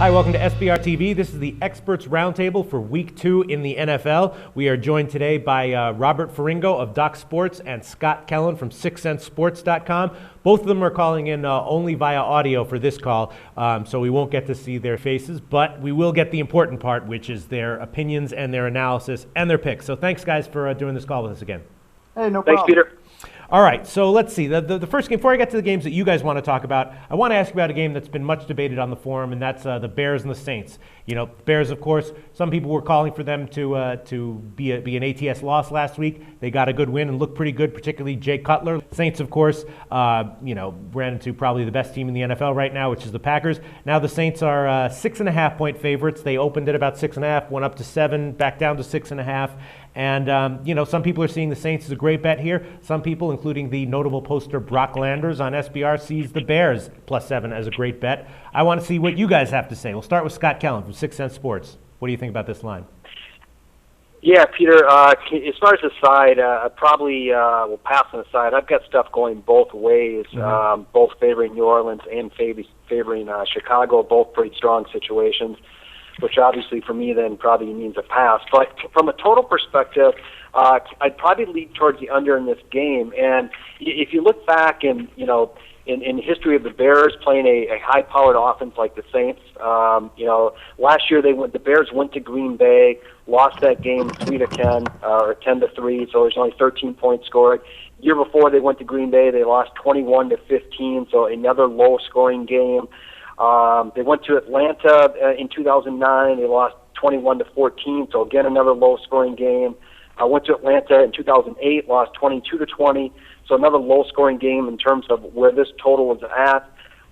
Hi, welcome to SBRtv. This is the Experts Roundtable for Week 2 in the NFL. We are joined today by Robert Ferringo of Doc Sports and Scott Kellen from SixCentSports.com. Both of them are calling in only via audio for this call, so we won't get to see their faces, but we will get the important part, which is their opinions and their analysis and their picks. So thanks, guys, for doing this call with us again. Hey, no problem. Thanks, Peter. All right, so let's see. The first game, before I get to the games that you guys want to talk about, I want to ask you about a game that's been much debated on the forum, and that's the Bears and the Saints. You know, Bears, of course, some people were calling for them to be an ATS loss last week. They got a good win and looked pretty good, particularly Jay Cutler. Saints, of course, ran into probably the best team in the NFL right now, which is the Packers. Now the Saints are 6.5-point favorites. They opened at about 6.5, went up to 7, back down to 6.5. And, some people are seeing the Saints as a great bet here. Some people, including the notable poster Brock Landers on SBR, sees the Bears +7 as a great bet. I want to see what you guys have to say. We'll start with Scott Kellen from 6 Cent Sports. What do you think about this line? Yeah, Peter, as far as the side, I probably will pass on the side. I've got stuff going both ways, both favoring New Orleans and favoring Chicago, both pretty strong situations, which obviously for me then probably means a pass. But from a total perspective, I'd probably lean towards the under in this game. And if you look back in the history of the Bears playing a high-powered offense like the Saints, last year the Bears went to Green Bay, lost that game 3-10 or 10-3, so there's only 13 points scored. Year before they went to Green Bay, they lost 21-15, so another low-scoring game. They went to Atlanta in 2009. They lost 21-14, so again another low-scoring game. Went to Atlanta in 2008, lost 22-20, so another low-scoring game in terms of where this total is at.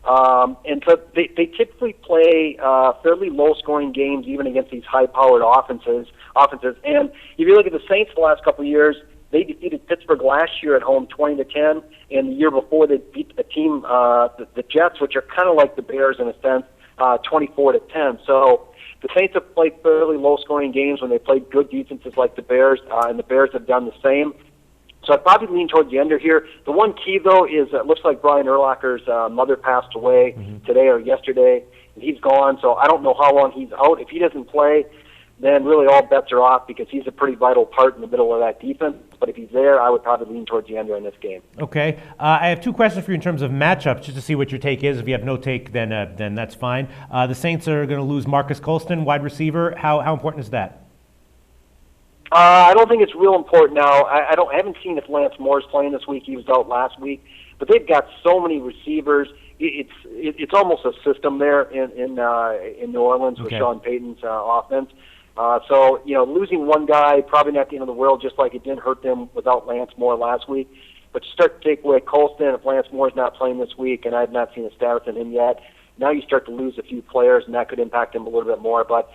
And so they typically play fairly low-scoring games even against these high-powered offenses. And if you look at the Saints the last couple of years, they defeated Pittsburgh last year at home 20-10, and the year before they beat a team, the Jets, which are kind of like the Bears in a sense, 24-10. So the Saints have played fairly low-scoring games when they played good defenses like the Bears, and the Bears have done the same. So I'd probably lean towards the under here. The one key, though, is it looks like Brian Urlacher's mother passed away today or yesterday, and he's gone. So I don't know how long he's out. If he doesn't play, then really all bets are off because he's a pretty vital part in the middle of that defense. But if he's there, I would probably lean towards the under in this game. Okay. I have two questions for you in terms of matchups, just to see what your take is. If you have no take, then that's fine. The Saints are going to lose Marcus Colston, wide receiver. How important is that? I don't think it's real important now. I haven't seen if Lance Moore's playing this week. He was out last week. But they've got so many receivers. It's almost a system there in New Orleans with Sean Payton's offense. So losing one guy, probably not the end of the world, just like it didn't hurt them without Lance Moore last week. But you start to take away Colston, if Lance Moore's not playing this week, and I've not seen a status on him yet, now you start to lose a few players, and that could impact him a little bit more. But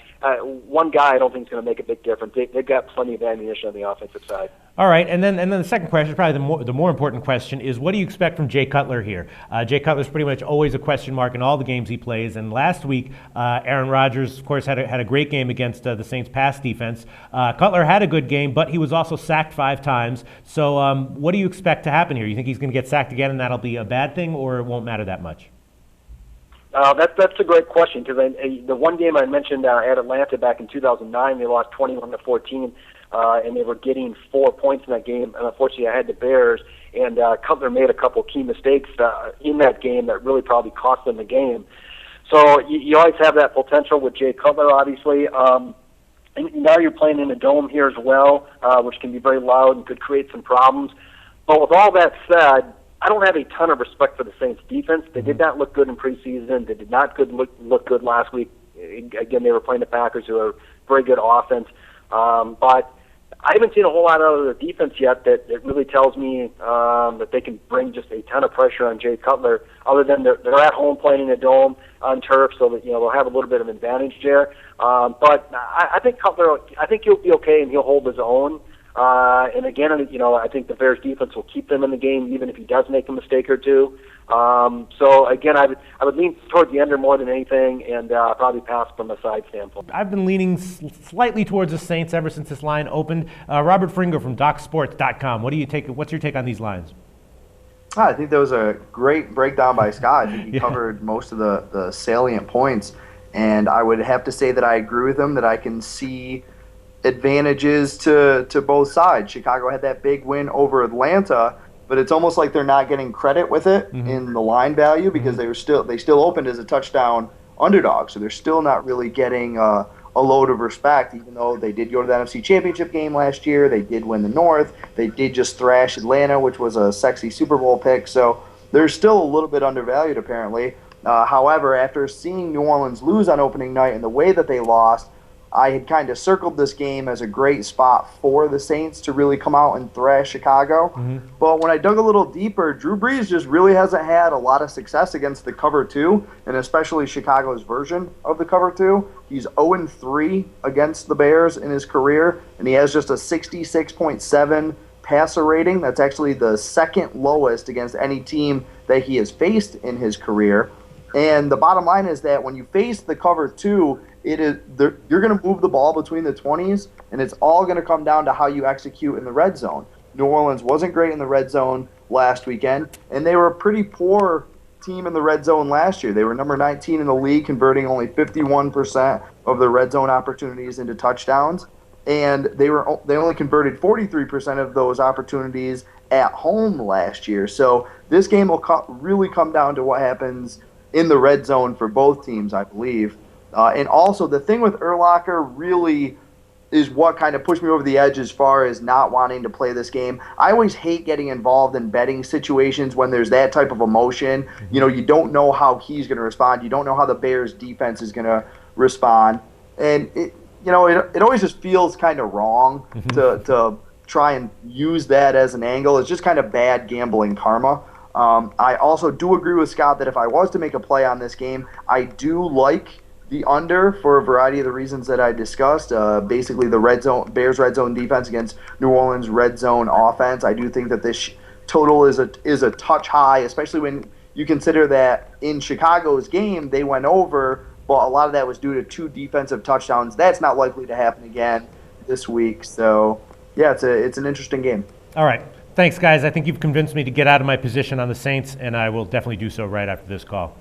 one guy I don't think is going to make a big difference. They've got plenty of ammunition on the offensive side. All right, and then the second question, probably the more important question, is what do you expect from Jay Cutler here? Jay Cutler's pretty much always a question mark in all the games he plays, and last week Aaron Rodgers, of course, had a great game against the Saints' pass defense. Cutler had a good game, but he was also sacked 5 times. So what do you expect to happen here? You think he's going to get sacked again and that'll be a bad thing, or it won't matter that much? That's a great question because the one game I mentioned at Atlanta back in 2009, they lost 21-14, and they were getting 4 points in that game. And unfortunately, I had the Bears, and Cutler made a couple key mistakes in that game that really probably cost them the game. So you always have that potential with Jay Cutler, obviously. And now you're playing in a dome here as well, which can be very loud and could create some problems. But with all that said, I don't have a ton of respect for the Saints defense. They did not look good in preseason. They did not look good last week. Again, they were playing the Packers, who are very good offense. But I haven't seen a whole lot out of their defense yet that really tells me that they can bring just a ton of pressure on Jay Cutler, other than they're at home playing in a dome on turf, so that they'll have a little bit of advantage there. But I think Cutler, I think he'll be okay and he'll hold his own. And again, I think the Bears defense will keep them in the game even if he does make a mistake or two. So again, I would lean toward the under more than anything, and probably pass from a side standpoint. I've been leaning slightly towards the Saints ever since this line opened. Robert Ferringo from DocSports.com. What's your take on these lines? I think that was a great breakdown by Scott. I think he covered most of the salient points. And I would have to say that I agree with him, that I can see advantages to both sides. Chicago had that big win over Atlanta, but it's almost like they're not getting credit with it in the line value because they still opened as a touchdown underdog, so they're still not really getting a load of respect, even though they did go to the NFC Championship game last year. They did win the North. They did just thrash Atlanta, which was a sexy Super Bowl pick, so they're still a little bit undervalued apparently. However, after seeing New Orleans lose on opening night and the way that they lost, I had kind of circled this game as a great spot for the Saints to really come out and thrash Chicago. But when I dug a little deeper, Drew Brees just really hasn't had a lot of success against the cover two, and especially Chicago's version of the cover two. He's 0-3 against the Bears in his career, and he has just a 66.7 passer rating. That's actually the second lowest against any team that he has faced in his career. And the bottom line is that when you face the cover two, you're going to move the ball between the 20s, and it's all going to come down to how you execute in the red zone. New Orleans wasn't great in the red zone last weekend, and they were a pretty poor team in the red zone last year. They were number 19 in the league, converting only 51% of their red zone opportunities into touchdowns, and they only converted 43% of those opportunities at home last year. So this game will really come down to what happens in the red zone for both teams, I believe. And also, the thing with Urlacher really is what kind of pushed me over the edge as far as not wanting to play this game. I always hate getting involved in betting situations when there's that type of emotion. You know, you don't know how he's going to respond. You don't know how the Bears' defense is going to respond. And, it always just feels kind of wrong to try and use that as an angle. It's just kind of bad gambling karma. I also do agree with Scott that if I was to make a play on this game, I do like the under for a variety of the reasons that I discussed. Basically, the Bears red zone defense against New Orleans red zone offense. I do think that this total is a touch high, especially when you consider that in Chicago's game they went over, but a lot of that was due to 2 defensive touchdowns. That's not likely to happen again this week. So yeah, it's an interesting game. All right. Thanks, guys. I think you've convinced me to get out of my position on the Saints, and I will definitely do so right after this call.